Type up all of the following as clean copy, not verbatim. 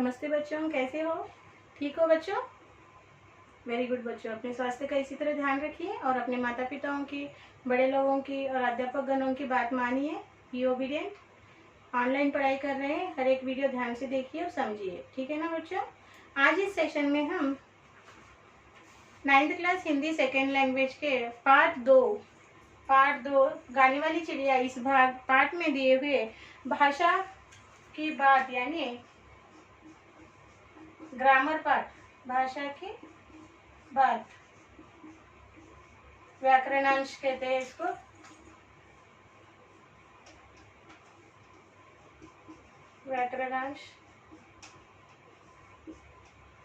नमस्ते बच्चों, कैसे हो? ठीक हो बच्चों? वेरी गुड बच्चों। अपने स्वास्थ्य का इसी तरह ध्यान रखिए और अपने माता पिताओं की, बड़े लोगों की और अध्यापक गणों की बात मानिए। Be obedient. ऑनलाइन पढ़ाई कर रहे हैं, हर एक वीडियो ध्यान से देखिए और समझिए, ठीक है ना बच्चों? आज इस सेशन में हम 9th class Hindi second language के पार्ट दो गाने वाली चिड़िया इस पार्ट में दिए हुए भाषा की बात यानी ग्रामर पार्ट, भाषा की बात, व्याकरणांश कहते हैं इसको। व्याकरणांश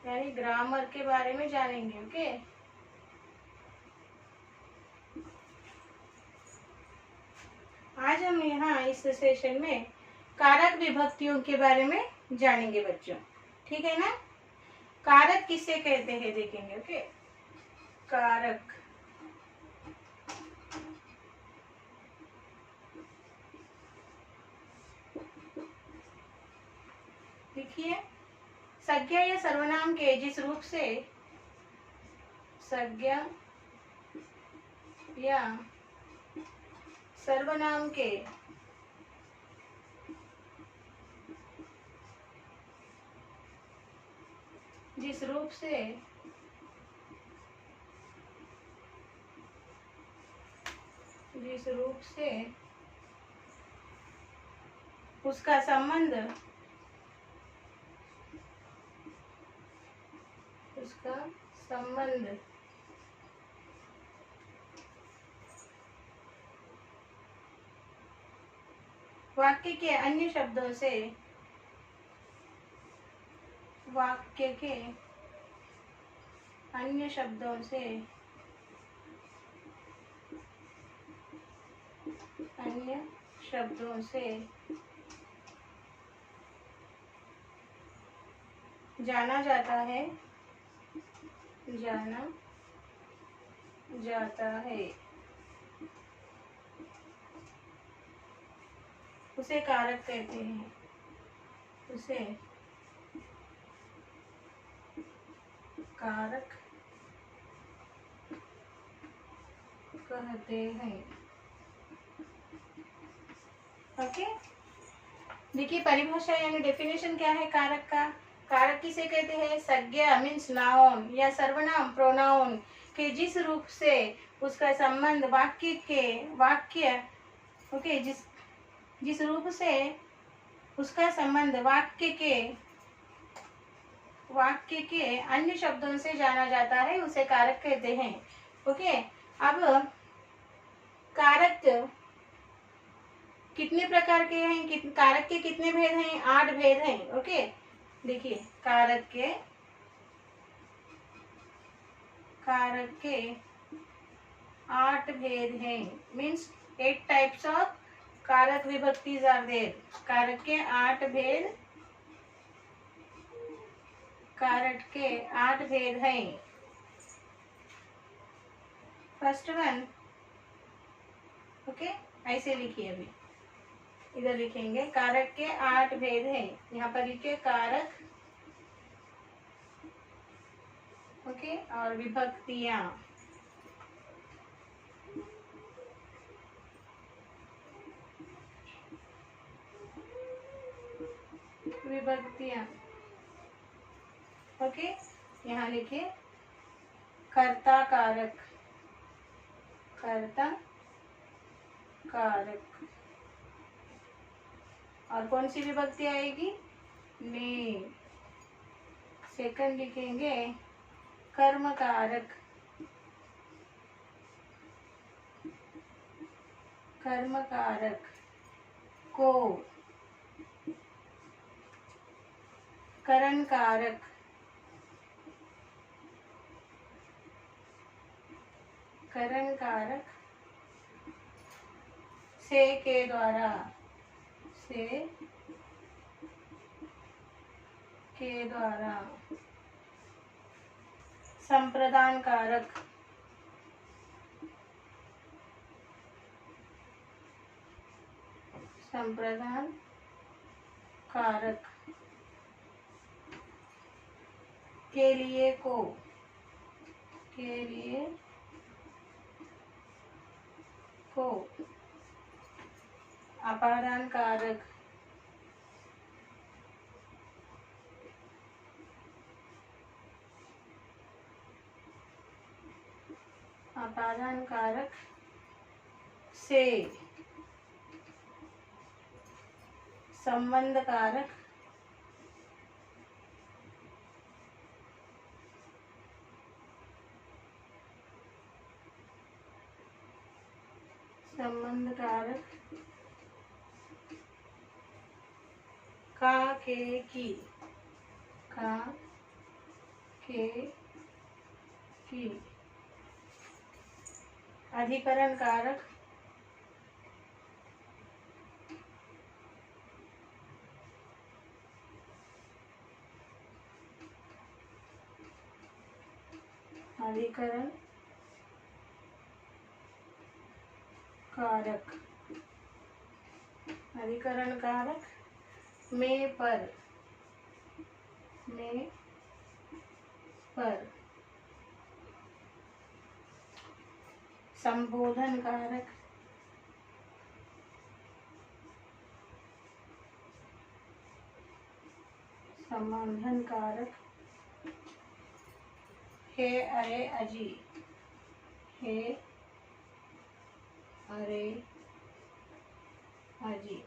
यानी ग्रामर के बारे में जानेंगे। ओके, आज हम यहाँ इस सेशन में कारक विभक्तियों के बारे में जानेंगे बच्चों, ठीक है ना? कारक किसे कहते हैं देखेंगे। ओके, कारक देखिए, संज्ञा या सर्वनाम के जिस रूप से संज्ञा या सर्वनाम के जिस रूप से उसका संबंध वाक्य के अन्य शब्दों से जाना जाता है उसे कारक कहते हैं। उसे कारक कहते हैं। ओके, देखिए परिभाषा यानी डेफिनेशन क्या है कारक का। कारक किसे कहते हैं? संज्ञा मीन्स नाउन या सर्वनाम प्रोनाउन के जिस रूप से उसका संबंध ओके, जिस रूप से उसका संबंध वाक्य के अन्य शब्दों से जाना जाता है उसे कारक कहते हैं। ओके, अब कारक कितने प्रकार के हैं? कारक के कितने भेद हैं? 8 भेद हैं। ओके, देखिए कारक के 8 भेद हैं। मीन्स 8 टाइप्स ऑफ कारक विभक्तिज आर देयर। कारक के 8 भेद हैं। फर्स्ट वन, ओके, ऐसे लिखिए। अभी इधर लिखेंगे कारक के 8 भेद हैं। यहाँ पर लिखिए कारक, ओके, और विभक्तियां। ओके, यहाँ लिखिए कर्ता कारक, और कौन सी विभक्ति आएगी? ने। सेकंड लिखेंगे कर्म कारक, को। करण कारक, से के द्वारा, संप्रदान कारक, के लिए को, के लिए को, अपादान कारक, अपादान कारक से, संबंध कारक, संबंध कारक का के की, का के की, अधिकरण कारक, अधिकरण कारक, अधिकरण कारक में पर, में पर, संबोधन कारक, संबोधन कारक, हे अरे अजी, हे अरे अजी।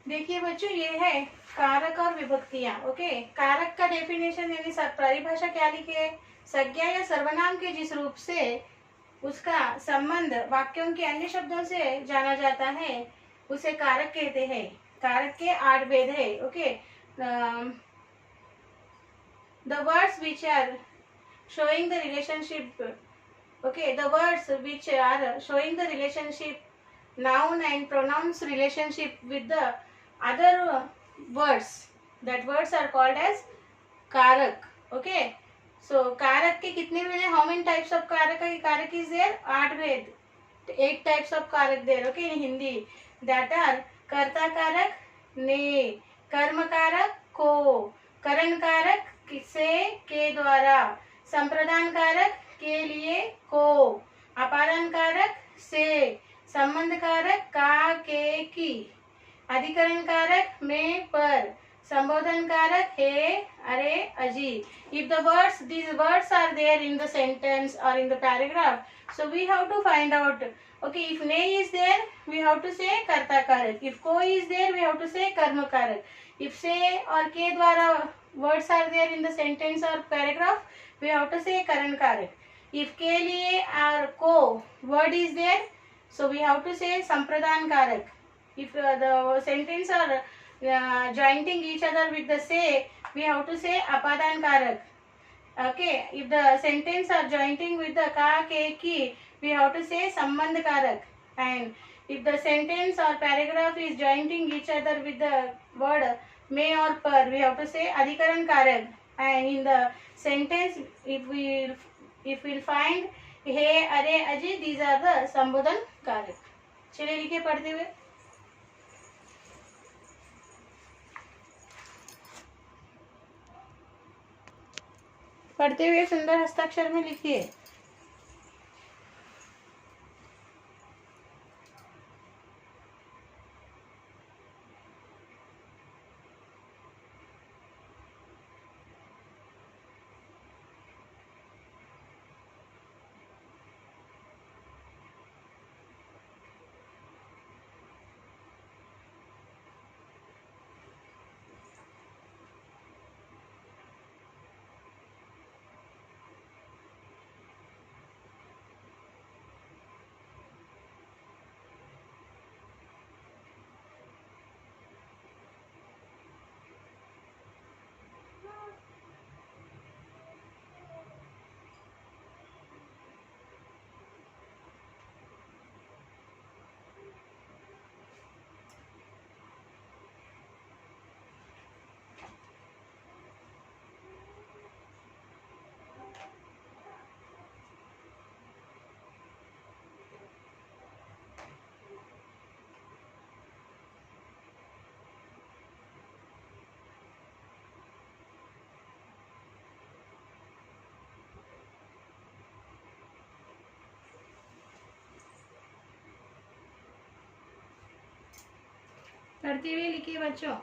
देखिए बच्चों, ये है कारक और विभक्तियां। ओके, कारक का डेफिनेशन यानी परिभाषा क्या लिखी है? संज्ञा या सर्वनाम के जिस रूप से उसका संबंध वाक्यों के अन्य शब्दों से जाना जाता है उसे कारक कहते हैं। कारक के 8 भेद है। Okay, the words which are showing the relationship, okay, the words which are showing the relationship, noun and pronouns relationship with the other words, that words are called as karak. Okay, so karak के कितने भेद है? How many types of karak is there? 8 भेद, 8 types of karak there. Okay, in Hindi, that are कर्ता कारक ने, कर्म कारक को, करण कारक से के द्वारा, संप्रदान कारक के लिए को, अपादान कारक से, संबंध कारक का के की, अधिकरण कारक में पर, संबोधन कारक हे अरे अजी. If the words, these words are there in the sentence or in the paragraph, so we have to find out. Okay, if ne is there, we have to say karta karak. If ko is there, we have to say karma karak. If se or ke dwara words are there in the sentence or paragraph, we have to say karan karak. If ke liye or ko word is there, so we have to say sampradan karak. If the sentence are joining each other with the say, we have to say apadan karak. Okay, if the sentence are joining with the ka ke ki, we have to say sambandh karak. And if the sentence or paragraph is joining each other with the word may or par, we have to say adhikaran karak. And in the sentence, if we'll find he are aji, these are the sambodhan karak. चलिए लिखिए पढ़ते हुए. पढ़ते हुए सुंदर हस्ताक्षर में लिखिए. करते हुए लिखिए बच्चों।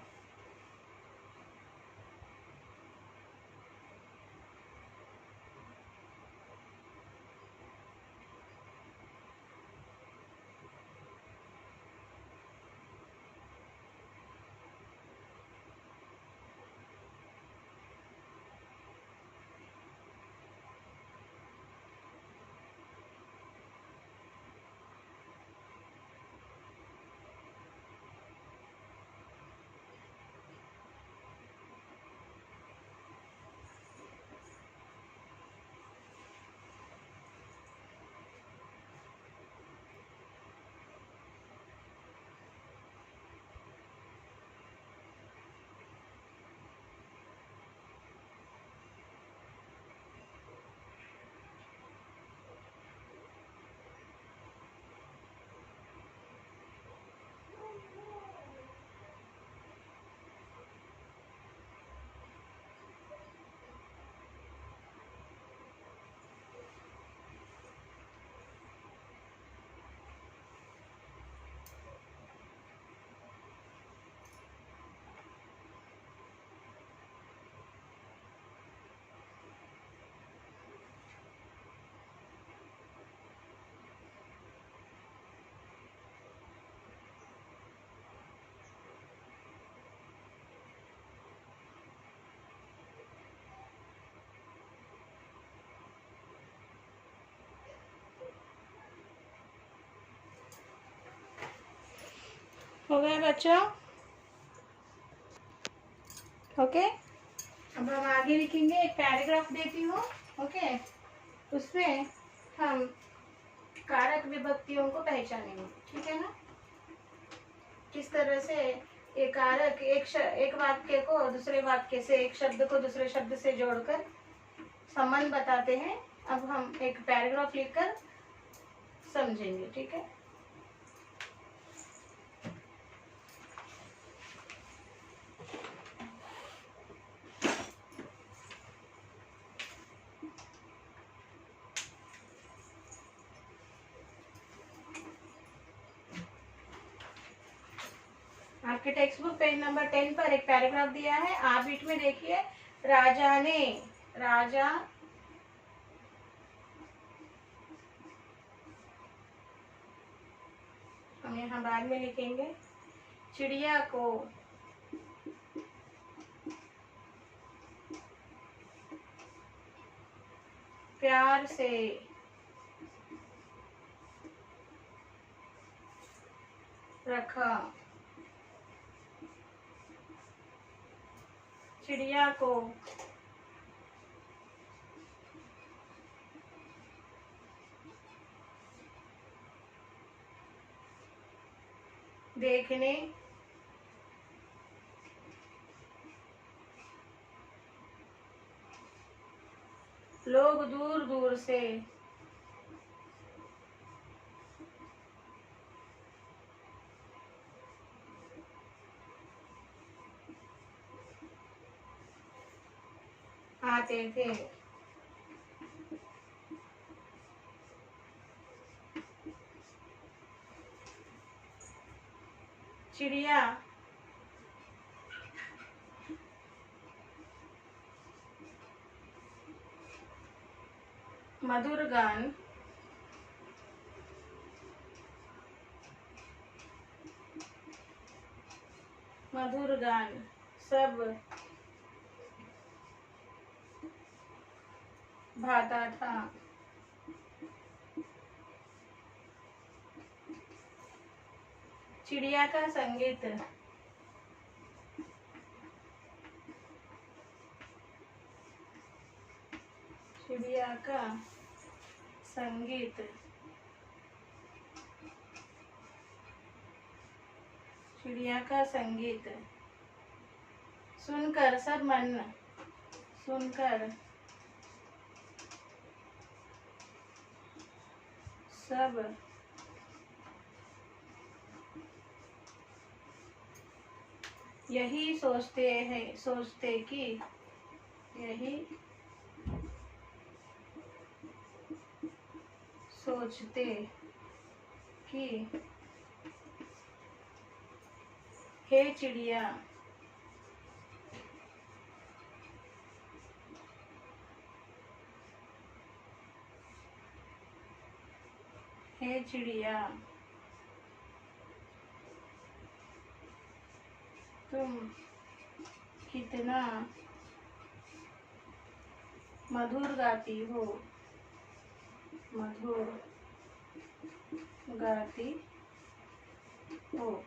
हो गया बच्चों? ओके, अब हम आगे लिखेंगे। एक पैराग्राफ देती हूँ। ओके, उसमें हम कारक विभक्तियों को पहचानेंगे। ठीक है ना? किस तरह से एक कारक एक वाक्य को दूसरे वाक्य से, एक शब्द को दूसरे शब्द से जोड़कर संबंध बताते हैं। अब हम एक पैराग्राफ लिखकर समझेंगे। ठीक है? आपके टेक्स्ट बुक पेज नंबर 10 पर एक पैराग्राफ दिया है। आप बीच में देखिए, राजा ने, राजा हम यहाँ बाद में लिखेंगे, चिड़िया को प्यार से रखा, चिड़िया को देखने लोग दूर दूर से आते थे। चिड़िया मधुर गान सब भाता था। चिड़िया का संगीत चिड़िया का संगीत चिड़िया का संगीत सुनकर सब यही सोचते कि हे चिड़िया। हे चिड़िया, तुम कितना मधुर गाती हो, मधुर गाती हो।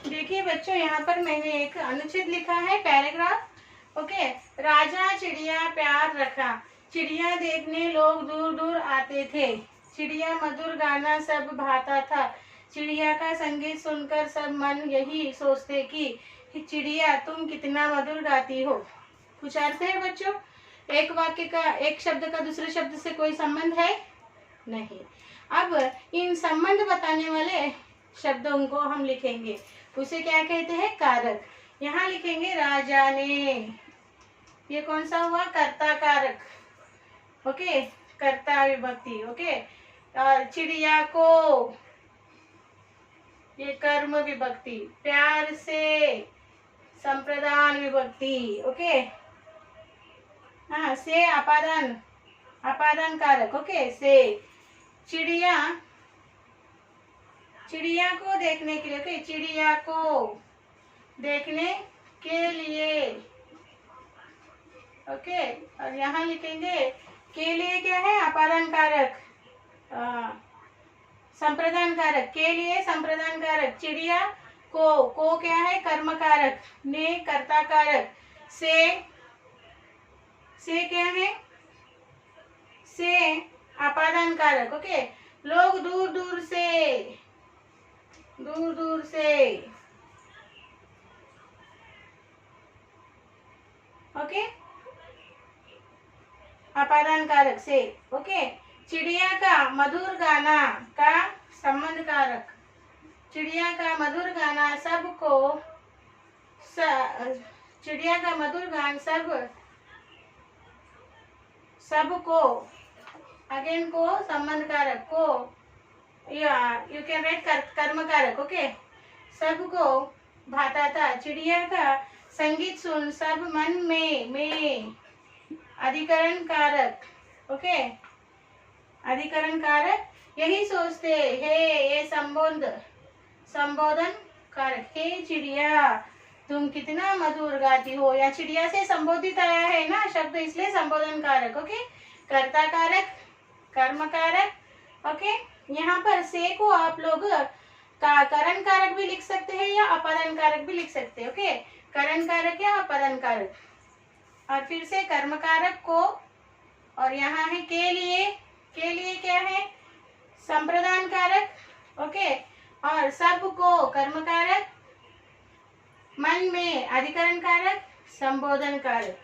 देखिए बच्चों, यहाँ पर मैंने एक अनुच्छेद लिखा है, पैराग्राफ। ओके, राजा चिड़िया प्यार रखा, चिड़िया देखने लोग दूर दूर आते थे, चिड़िया मधुर गाना सब भाता था, चिड़िया का संगीत सुनकर सब मन यही सोचते कि चिड़िया तुम कितना मधुर गाती हो। कुछ अर्थ है बच्चों? एक वाक्य का, एक शब्द का दूसरे शब्द से कोई संबंध है? नहीं। अब इन संबंध बताने वाले शब्दों को हम लिखेंगे, उसे क्या कहते हैं? कारक। यहाँ लिखेंगे राजा ने, ये कौन सा हुआ? कर्ता कारक। ओके, कर्ता विभक्ति। ओके, और चिड़िया को, ये कर्म विभक्ति। प्यार से, संप्रदान विभक्ति। ओके, हाँ, से अपादान, अपादान कारक। ओके, से चिड़िया, चिड़िया को देखने के लिए। ओके, चिड़िया को देखने के लिए। ओके, और यहाँ लिखेंगे के लिए क्या है? अपादान कारक, संप्रदान कारक। के लिए संप्रदान कारक। चिड़िया को क्या है? कर्म कारक। ने कर्ता कारक। से क्या है? से अपादान कारक। ओके, लोग दूर दूर से, दूर दूर से। ओके, अपादान कारक से। ओके, चिड़िया का मधुर गाना का संबंध कारक। चिड़िया का मधुर गाना सबको, चिड़िया का मधुर गान सबको, अगेन को संबंध कारक, को यू कैन राइट कर्म कारक। ओके, सबको भाता था, चिड़िया का संगीत सुन सब मन में अधिकरण कारक। ओके, अधिकरण कारक यही सोचते हे, ये संबोधन कारक। हे चिड़िया तुम कितना मधुर गाती हो, या चिड़िया से संबोधित आया है ना शब्द, इसलिए संबोधन कारक। ओके, कर्ता कारक, कर्म कारक। ओके, यहाँ पर से को आप लोग करण कारक भी लिख सकते हैं या अपादान कारक भी लिख सकते हैं। ओके, करण कारक या अपादान कारक। और फिर से कर्म कारक को, और यहाँ है के लिए क्या है? संप्रदान कारक। ओके, और सब को कर्म कारक, मन में अधिकरण कारक, संबोधन कारक।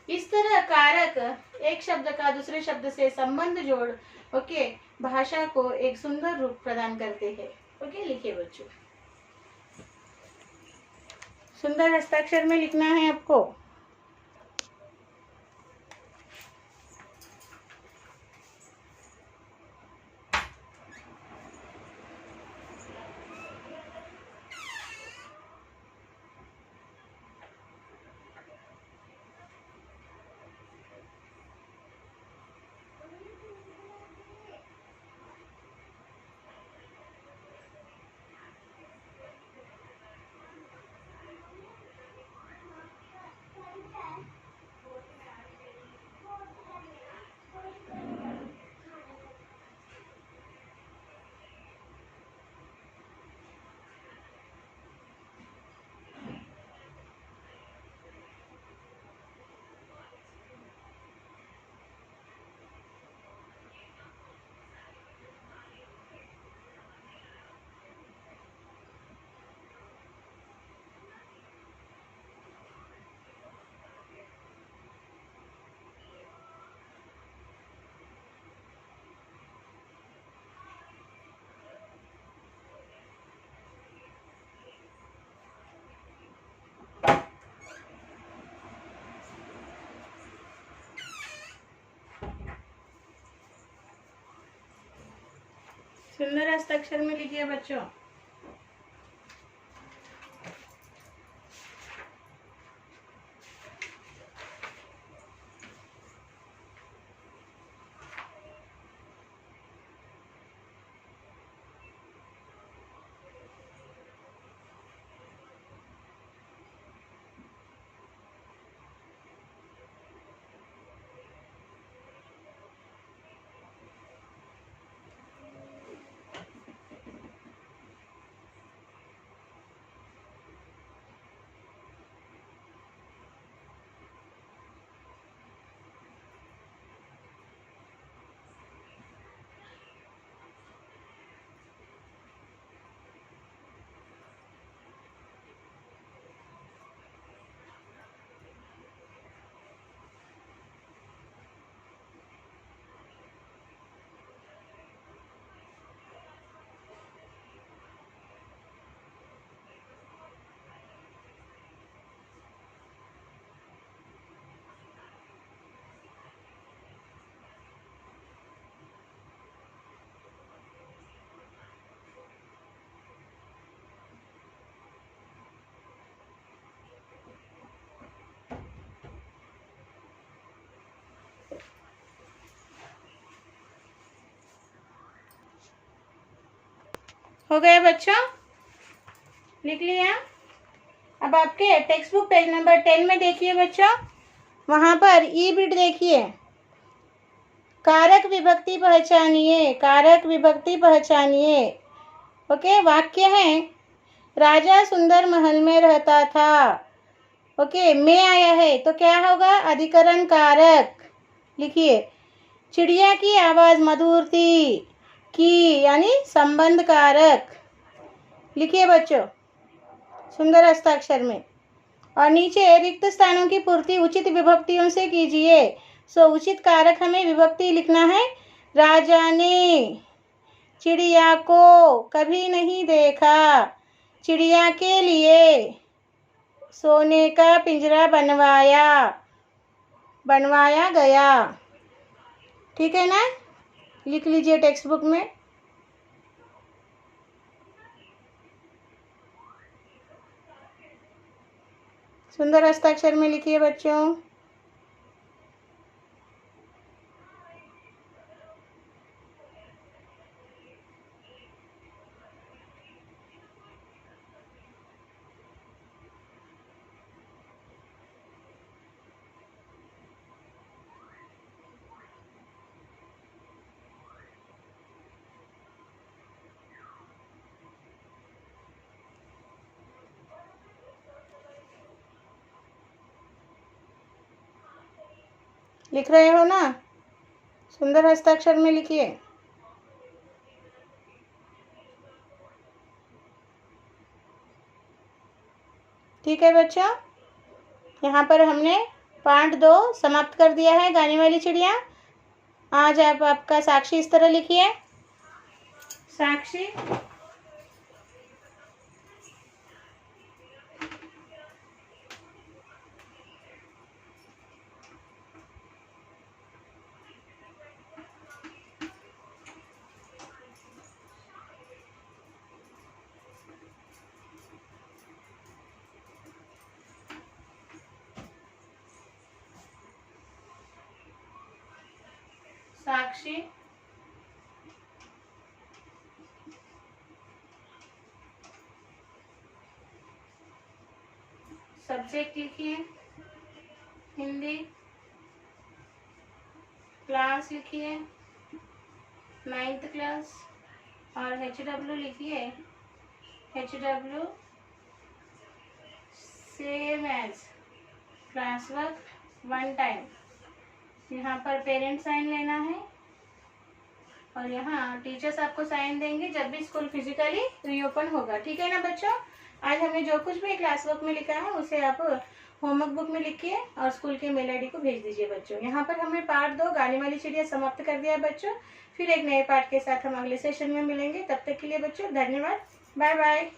इस तरह कारक एक शब्द का दूसरे शब्द से संबंध जोड़, ओके, भाषा को एक सुंदर रूप प्रदान करते हैं। ओके, लिखिए बच्चों, सुंदर हस्ताक्षर में लिखना है आपको। सुंदर हस्ताक्षर में लिखिए बच्चों। हो गया बच्चों, लिख लिया। अब आपके टेक्स्ट बुक पेज नंबर 10 में देखिए बच्चों, वहाँ पर ई बिट देखिए। कारक विभक्ति पहचानिए, कारक विभक्ति पहचानिए। ओके, वाक्य है राजा सुंदर महल में रहता था। ओके, में आया है तो क्या होगा, अधिकरण कारक। लिखिए, चिड़िया की आवाज़ मधुर थी, की यानी संबंध कारक। लिखिए बच्चों सुंदर हस्ताक्षर में। और नीचे रिक्त स्थानों की पूर्ति उचित विभक्तियों से कीजिए। सो उचित कारक हमें विभक्ति लिखना है। राजा ने चिड़िया को कभी नहीं देखा, चिड़िया के लिए सोने का पिंजरा बनवाया गया। ठीक है ना, लिख लीजिए टेक्स्ट बुक में। सुंदर हस्ताक्षर में लिखिए बच्चों। लिख रहे हो ना, सुंदर हस्ताक्षर में लिखिए। ठीक है बच्चों, यहाँ पर हमने पार्ट 2 समाप्त कर दिया है, गाने वाली चिड़िया। आज आप आपका साक्षी इस तरह लिखिए। साक्षी साक्षी सब्जेक्ट लिखिए हिंदी, क्लास लिखिए 9th क्लास, और HW लिखिए HW same as class work 1 time. यहाँ पर पेरेंट साइन लेना है और यहाँ टीचर्स आपको साइन देंगे जब भी स्कूल फिजिकली रीओपन होगा। ठीक है ना बच्चों, आज हमने जो कुछ भी क्लास वर्क में लिखा है उसे आप होमवर्क बुक में लिखिए और स्कूल के मेल ID को भेज दीजिए बच्चों। यहाँ पर हमने पार्ट 2 गाने वाली चिड़िया समाप्त कर दिया है बच्चों। फिर एक नए पार्ट के साथ हम अगले सेशन में मिलेंगे। तब तक के लिए बच्चों धन्यवाद, बाय बाय।